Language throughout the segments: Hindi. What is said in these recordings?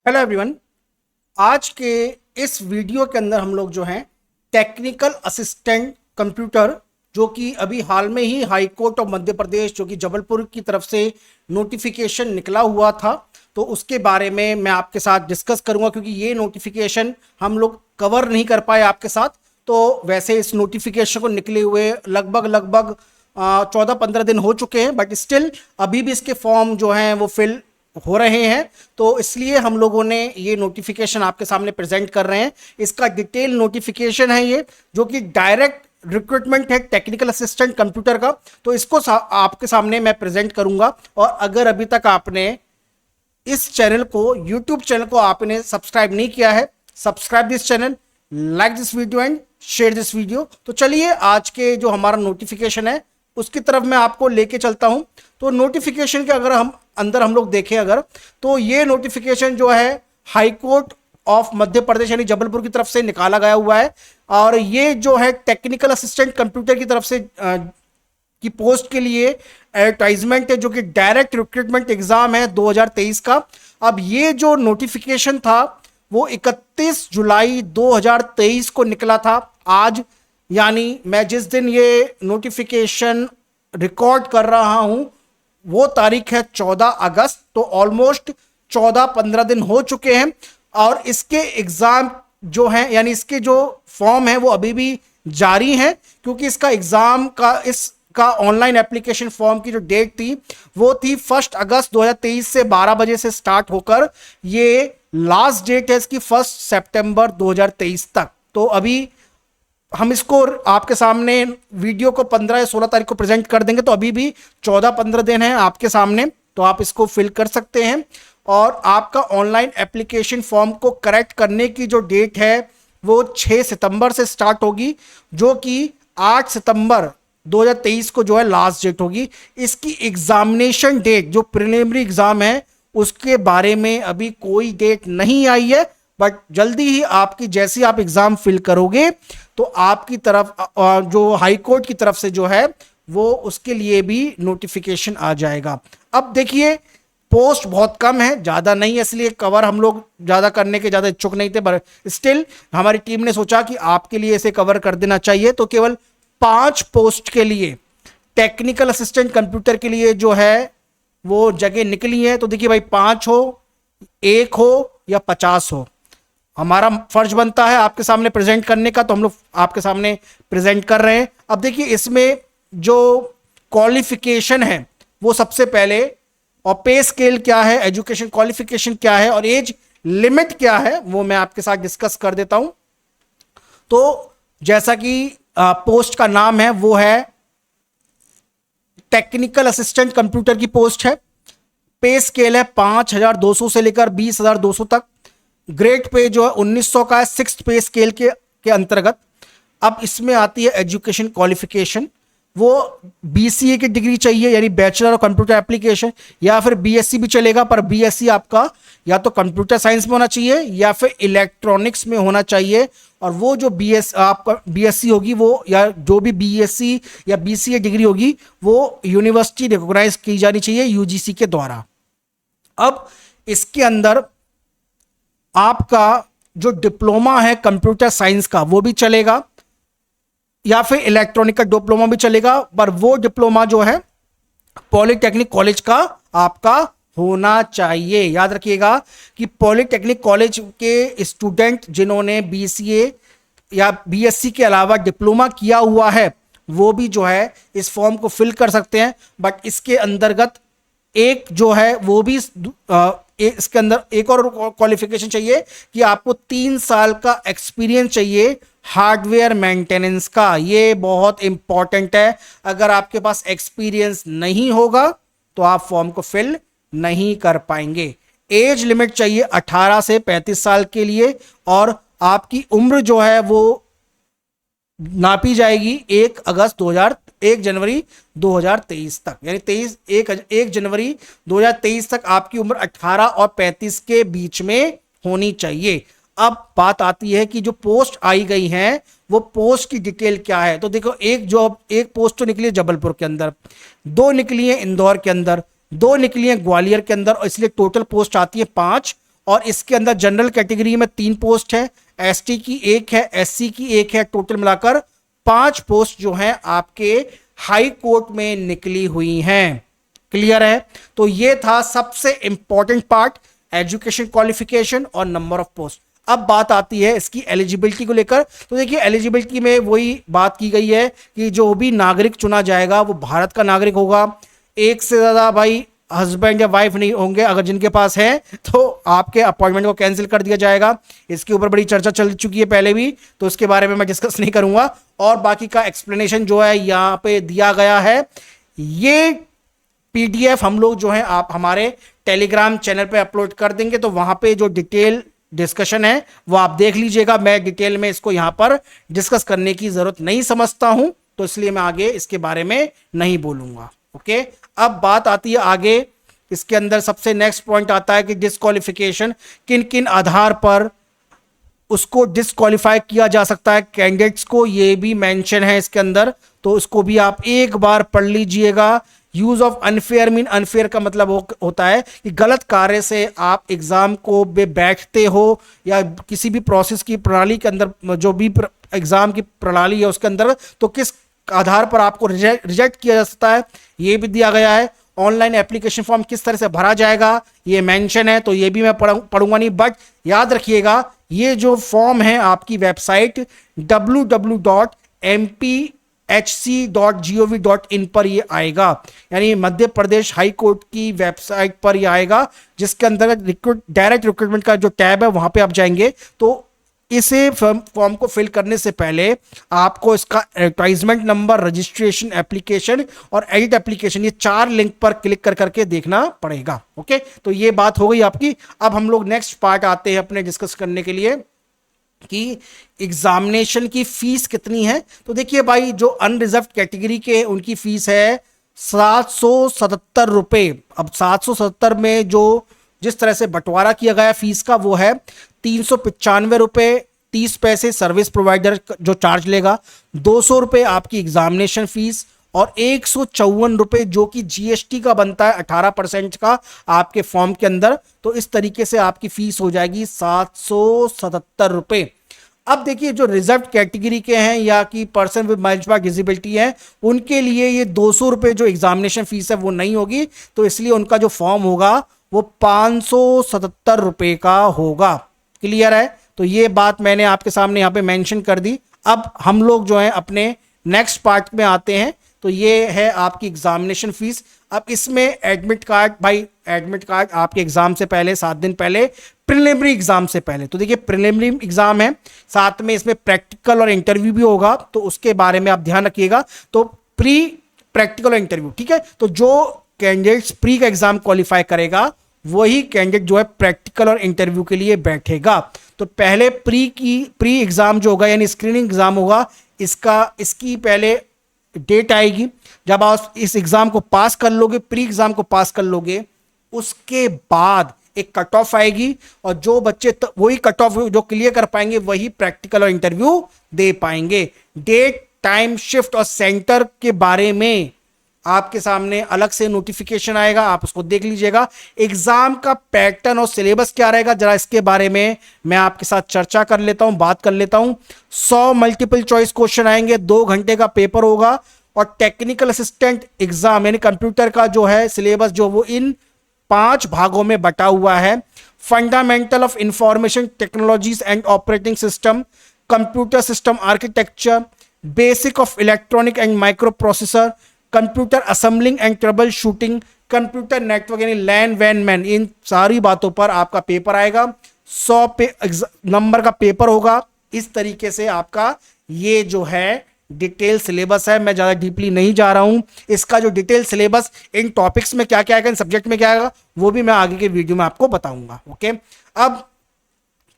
Hello everyone. आज के इस वीडियो के अंदर हम लोग जो हैं टेक्निकल असिस्टेंट कंप्यूटर, जो कि अभी हाल में ही high court of Madhya Pradesh जो कि जबलपुर की तरफ से नोटिफिकेशन निकला हुआ था, तो उसके बारे में मैं आपके साथ डिस्कस करूंगा। क्योंकि ये नोटिफिकेशन हम लोग कवर नहीं कर पाए आपके साथ। तो वैसे इस नोटिफिकेशन को निकले हुए लगभग 14-15 दिन हो चुके हैं, बट स्टिल अभी भी इसके फॉर्म जो हैं वो फिल हो रहे हैं। तो इसलिए हम लोगों ने ये नोटिफिकेशन आपके सामने प्रेजेंट कर रहे हैं। इसका डिटेल नोटिफिकेशन है ये, जो कि डायरेक्ट रिक्रूटमेंट है टेक्निकल असिस्टेंट कंप्यूटर का। तो इसको आपके सामने मैं प्रेजेंट करूंगा। और अगर अभी तक आपने इस चैनल को, यूट्यूब चैनल को आपने सब्सक्राइब नहीं किया है, subscribe this channel, like this video and share this video. तो चलिए आज के जो हमारा नोटिफिकेशन है उसकी तरफ मैं आपको लेके चलता हूं। तो नोटिफिकेशन के अगर हम अंदर हम लोग देखें अगर, तो ये नोटिफिकेशन जो है high court of Madhya Pradesh यानी जबलपुर की तरफ से निकाला गया हुआ है। और ये जो है टेक्निकल असिस्टेंट कंप्यूटर की तरफ से की पोस्ट के लिए एडवर्टाइजमेंट है, जो कि डायरेक्ट रिक्रूटमेंट एग्जाम है 2023 का। अब ये जो नोटिफिकेशन था वो 31 जुलाई 2023 को निकला था। आज यानी मैं जिस दिन ये नोटिफिकेशन रिकॉर्ड कर रहा हूं वो तारीख है 14 अगस्त। तो ऑलमोस्ट 14-15 दिन हो चुके हैं। और इसके एग्जाम जो हैं यानी इसके जो फॉर्म है वो अभी भी जारी हैं, क्योंकि इसका एग्जाम का ऑनलाइन एप्लीकेशन फॉर्म की जो डेट थी वो थी 1 अगस्त 2023 से 12 बजे से स्टार्ट होकर ये लास्ट डेट है इसकी 1 सितंबर 2023 तक। तो अभी हम इसको आपके सामने वीडियो को 15 या 16 तारीख को प्रेजेंट कर देंगे, तो अभी भी 14-15 दिन हैं आपके सामने, तो आप इसको फिल कर सकते हैं। और आपका ऑनलाइन एप्लीकेशन फॉर्म को करेक्ट करने की जो डेट है वो 6 सितंबर से स्टार्ट होगी, जो कि 8 सितंबर 2023 को जो है लास्ट डेट होगी। इसकी एग्जामिनेशन डेट जो प्रिलिमिनरी एग्जाम है उसके बारे में अभी कोई डेट नहीं आई है, बट जल्दी ही आपकी जैसी आप एग्जाम फिल करोगे तो आपकी तरफ जो हाई कोर्ट की तरफ से जो है वो उसके लिए भी नोटिफिकेशन आ जाएगा। अब देखिए पोस्ट बहुत कम है, ज़्यादा नहीं है, इसलिए कवर हम लोग ज़्यादा करने के ज़्यादा इच्छुक नहीं थे, पर स्टिल हमारी टीम ने सोचा कि आपके लिए इसे कवर कर देना चाहिए। तो केवल 5 पोस्ट के लिए टेक्निकल असिस्टेंट कंप्यूटर के लिए जो है वो जगह निकली है। तो देखिए भाई, 5 हो, 1 हो या 50 हो, हमारा फर्ज बनता है आपके सामने प्रेजेंट करने का, तो हम लोग आपके सामने प्रेजेंट कर रहे हैं। अब देखिए इसमें जो क्वालिफिकेशन है वो सबसे पहले, और पे स्केल क्या है, एजुकेशन क्वालिफिकेशन क्या है और एज लिमिट क्या है वो मैं आपके साथ डिस्कस कर देता हूं। तो जैसा कि पोस्ट का नाम है वो है टेक्निकल असिस्टेंट कंप्यूटर की पोस्ट है। पे स्केल है 5200 से लेकर 20200 तक। ग्रेड पे जो है 1900 का है, 6th पे स्केल के अंतर्गत। अब इसमें आती है एजुकेशन क्वालिफिकेशन, वो बीसीए की डिग्री चाहिए यानी बैचलर ऑफ कंप्यूटर एप्लीकेशन, या फिर बीएससी भी चलेगा, पर बीएससी आपका या तो कंप्यूटर साइंस में होना चाहिए या फिर इलेक्ट्रॉनिक्स में होना चाहिए। और वो जो आपका बीएससी होगी वो, या जो भी बीएससी या बीसीए डिग्री होगी वो यूनिवर्सिटी रिकॉग्नाइज की जानी चाहिए यूजीसी के द्वारा। अब इसके अंदर आपका जो डिप्लोमा है कंप्यूटर साइंस का वो भी चलेगा, या फिर इलेक्ट्रॉनिक का डिप्लोमा भी चलेगा, पर वो डिप्लोमा जो है पॉलिटेक्निक कॉलेज का आपका होना चाहिए। याद रखिएगा कि पॉलिटेक्निक कॉलेज के स्टूडेंट जिन्होंने बीसीए या बीएससी के अलावा डिप्लोमा किया हुआ है वो भी जो है इस फॉर्म को फिल कर सकते हैं। बट इसके अंतर्गत एक जो है वो भी इसके अंदर एक और क्वालिफिकेशन चाहिए कि आपको 3 साल का एक्सपीरियंस चाहिए हार्डवेयर मेंटेनेंस का। ये बहुत इंपॉर्टेंट है। अगर आपके पास एक्सपीरियंस नहीं होगा तो आप फॉर्म को फिल नहीं कर पाएंगे। एज लिमिट चाहिए 18 से 35 साल के लिए, और आपकी उम्र जो है वो नापी जाएगी 1 जनवरी 2023 तक, यानी 1 जनवरी 2023 तक आपकी उम्र 18 और 35 के बीच में होनी चाहिए। अब बात आती है कि जो पोस्ट आई गई है वो पोस्ट की डिटेल क्या है। तो देखो, एक पोस्ट तो निकली है जबलपुर के अंदर, 2 निकली है इंदौर के अंदर, 2 निकली है ग्वालियर के अंदर, और इसलिए टोटल पोस्ट आती है 5। और इसके अंदर जनरल कैटेगरी में 3 पोस्ट है, एसटी की 1 है, एससी की 1 है, टोटल मिलाकर 5 पोस्ट जो हैं आपके हाई कोर्ट में निकली हुई हैं। क्लियर है? तो ये था सबसे इंपॉर्टेंट पार्ट, एजुकेशन क्वालिफिकेशन और नंबर ऑफ पोस्ट। अब बात आती है इसकी एलिजिबिलिटी को लेकर। तो देखिए एलिजिबिलिटी में वही बात की गई है कि जो भी नागरिक चुना जाएगा वो भारत का नागरिक होगा। एक से ज्यादा भाई हस्बैंड या वाइफ नहीं होंगे, अगर जिनके पास है तो आपके अपॉइंटमेंट को कैंसिल कर दिया जाएगा। इसके ऊपर बड़ी चर्चा चल चुकी है पहले भी, तो इसके बारे में मैं डिस्कस नहीं करूंगा। और बाकी का एक्सप्लेनेशन जो है यहाँ पे दिया गया है। ये पीडीएफ हम लोग जो है आप हमारे टेलीग्राम चैनल पे अपलोड कर देंगे, तो वहां पे जो डिटेल डिस्कशन है वो आप देख लीजिएगा। मैं डिटेल में इसको यहां पर डिस्कस करने की जरूरत नहीं समझता हूं, तो इसलिए मैं आगे इसके बारे में नहीं बोलूंगा। ओके, अब बात आती है आगे। इसके अंदर सबसे नेक्स्ट पॉइंट आता है कि डिस्क्वालिफिकेशन, किन किन आधार पर उसको डिस्क्वालीफाई किया जा सकता है कैंडिडेट्स को, ये भी मेंशन है इसके अंदर, तो इसको भी आप एक बार पढ़ लीजिएगा। Use of unfair mean, unfair का मतलब होता है कि गलत कार्य से आप एग्जाम को बैठते हो या किसी भी प्रोसेस की प्रणाली के अंदर, जो भी एग्जाम की प्रणाली है उसके अंदर, तो किस आधार पर आपको रिजेक्ट किया जा सकता है ये भी दिया गया है। ऑनलाइन एप्लीकेशन फॉर्म किस तरह से भरा जाएगा ये मेंशन है, तो ये भी मैं पढ़ूंगा नहीं, बट याद रखिएगा ये जो फॉर्म है आपकी वेबसाइट www.mpHC.gov.in पर ये आएगा, यानी मध्य प्रदेश हाई कोर्ट की वेबसाइट पर ये आएगा, जिसके अंदर डायरेक्ट रिक्रूटमेंट का जो टैब है वहां पे आप जाएंगे। तो इसे फॉर्म को फिल करने से पहले आपको इसका एडवर्टाइजमेंट नंबर, रजिस्ट्रेशन एप्लीकेशन और एडिट एप्लीकेशन, ये 4 लिंक पर क्लिक कर करके देखना पड़ेगा। ओके, तो ये बात हो गई आपकी। अब हम लोग नेक्स्ट पार्ट आते हैं अपने डिस्कस करने के लिए कि एग्जामिनेशन की फीस कितनी है। तो देखिए भाई, जो अनरिजर्व कैटेगरी के उनकी फीस है 777 रुपए। अब 777 में जो जिस तरह से बंटवारा किया गया फीस का वो है 395 रुपए 30 पैसे सर्विस प्रोवाइडर जो चार्ज लेगा, 200 रुपए आपकी एग्जामिनेशन फीस और 154 रुपए जो कि जीएसटी का बनता है 18% का आपके फॉर्म के अंदर। तो इस तरीके से आपकी फीस हो जाएगी 777 रुपए। अब देखिए जो रिजर्व कैटेगरी के हैं या कि पर्सन विद माइल्ड डिसेबिलिटी है, उनके लिए ये 200 रुपए जो एग्जामिनेशन फीस है वो नहीं होगी, तो इसलिए उनका जो फॉर्म होगा वो 577 रुपए का होगा। क्लियर है? तो ये बात मैंने आपके सामने यहाँ पे मेंशन कर दी। अब हम लोग जो है अपने नेक्स्ट पार्ट में आते हैं, तो ये है आपकी एग्जामिनेशन फीस। अब इसमें एडमिट कार्ड, भाई एडमिट कार्ड आपके एग्जाम से पहले 7 दिन पहले, प्रिलिमिनरी एग्जाम से पहले, तो देखिए प्रिलिमिनरी एग्जाम है, साथ में इसमें प्रैक्टिकल और इंटरव्यू भी होगा, तो उसके बारे में आप ध्यान रखिएगा। तो प्री प्रैक्टिकल और इंटरव्यू, ठीक है, तो जो कैंडिडेट्स प्री का एग्जाम क्वालिफाई करेगा वही कैंडिडेट जो है प्रैक्टिकल और इंटरव्यू के लिए बैठेगा। तो पहले प्री एग्जाम जो होगा यानी स्क्रीनिंग एग्जाम होगा, इसकी पहले डेट आएगी। जब आप इस एग्जाम को पास कर लोगे, प्री एग्जाम को पास कर लोगे, उसके बाद एक कट ऑफ आएगी और जो बच्चे वही कट ऑफ जो क्लियर कर पाएंगे वही प्रैक्टिकल और इंटरव्यू दे पाएंगे। डेट, टाइम, शिफ्ट और सेंटर के बारे में आपके सामने अलग से नोटिफिकेशन आएगा, आप उसको देख लीजिएगा। एग्जाम का पैटर्न और सिलेबस क्या रहेगा, जरा इसके बारे में मैं आपके साथ चर्चा कर लेता हूं, बात कर लेता हूं। 100 मल्टीपल चॉइस क्वेश्चन आएंगे, 2 घंटे का पेपर होगा और टेक्निकल असिस्टेंट एग्जाम यानी कंप्यूटर का जो है सिलेबस जो वो इन 5 भागों में बटा हुआ है। Fundamental of information technologies and operating system, computer system architecture, basic of electronic and micro processor, computer assembling and trouble shooting, computer network यानी लैन वैन मैन, इन सारी बातों पर आपका पेपर आएगा। 100 नंबर का पेपर होगा। इस तरीके से आपका ये जो है डिटेल सिलेबस है। मैं ज्यादा डीपली नहीं जा रहा हूं। इसका जो डिटेल सिलेबस इन टॉपिक्स में क्या क्या आएगा, इन सब्जेक्ट में क्या आएगा, वो भी मैं आगे के वीडियो में आपको बताऊंगा। ओके, अब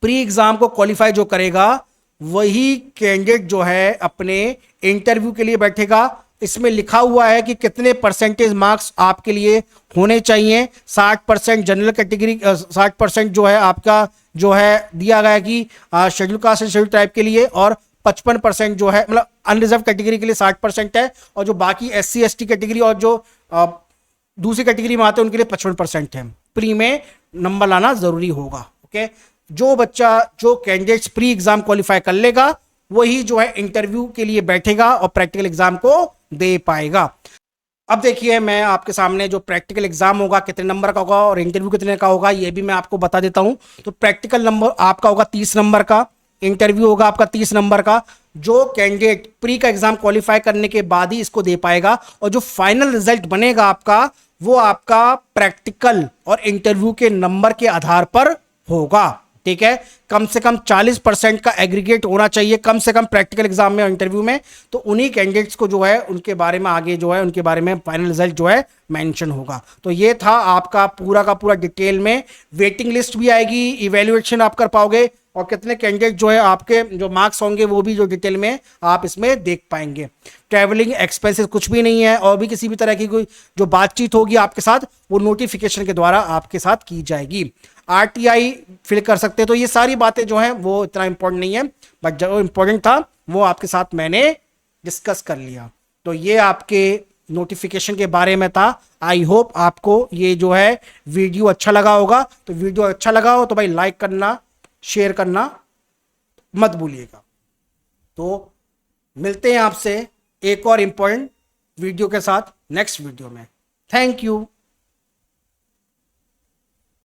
प्री एग्जाम को क्वालिफाई जो करेगा वही कैंडिडेट जो है अपने इंटरव्यू के लिए बैठेगा। इसमें लिखा हुआ है कि कितने परसेंटेज मार्क्स आपके लिए होने चाहिए। 60% जनरल कैटेगरी, 60% जो है आपका जो है दिया गया कि schedule caste and schedule tribe के लिए, और 55% जो है मतलब अनरिजर्व कैटेगरी के लिए 60% है, और जो बाकी SC ST कैटेगरी और जो दूसरी कैटेगरी में आते हैं उनके लिए 55% है। प्री में नंबर लाना जरूरी होगा। ओके, जो बच्चा, जो कैंडिडेट्स प्री एग्जाम क्वालिफाई कर लेगा वही जो है इंटरव्यू के लिए बैठेगा और प्रैक्टिकल एग्जाम को दे पाएगा। अब देखिए, मैं आपके सामने जो प्रैक्टिकल एग्जाम होगा कितने नंबर का होगा और इंटरव्यू कितने का होगा ये भी मैं आपको बता देता हूं। तो प्रैक्टिकल नंबर आपका होगा 30 नंबर का, इंटरव्यू होगा आपका 30 नंबर का। जो कैंडिडेट प्री का एग्जाम क्वालिफाई करने के बाद ही इसको दे पाएगा, और जो फाइनल रिजल्ट बनेगा आपका वो आपका प्रैक्टिकल और इंटरव्यू के नंबर के आधार पर होगा। ठीक है, कम से कम 40% का एग्रीगेट होना चाहिए कम से कम प्रैक्टिकल एग्जाम में और इंटरव्यू में। तो उन्हीं कैंडिडेट्स को जो है उनके बारे में आगे जो है उनके बारे में फाइनल रिजल्ट जो है मेंशन होगा। तो ये था आपका पूरा का पूरा डिटेल में। वेटिंग लिस्ट भी आएगी, इवैल्यूएशन आप कर पाओगे और कितने कैंडिडेट जो है आपके जो मार्क्स होंगे वो भी जो डिटेल में आप इसमें देख पाएंगे। ट्रैवलिंग एक्सपेंसेस कुछ भी नहीं है, और भी किसी भी तरह की कोई जो बातचीत होगी आपके साथ वो नोटिफिकेशन के द्वारा आपके साथ की जाएगी। आरटीआई फिल कर सकते हैं। तो ये सारी बातें जो हैं वो इतना इंपॉर्टेंट नहीं है, बट जो इंपॉर्टेंट था वो आपके साथ मैंने डिस्कस कर लिया। तो ये आपके नोटिफिकेशन के बारे में था। आई होप आपको ये जो है वीडियो अच्छा लगा होगा। तो वीडियो अच्छा लगा हो तो भाई लाइक करना, शेयर करना मत भूलिएगा। तो मिलते हैं आपसे एक और इंपॉर्टेंट वीडियो के साथ नेक्स्ट वीडियो में। Thank you.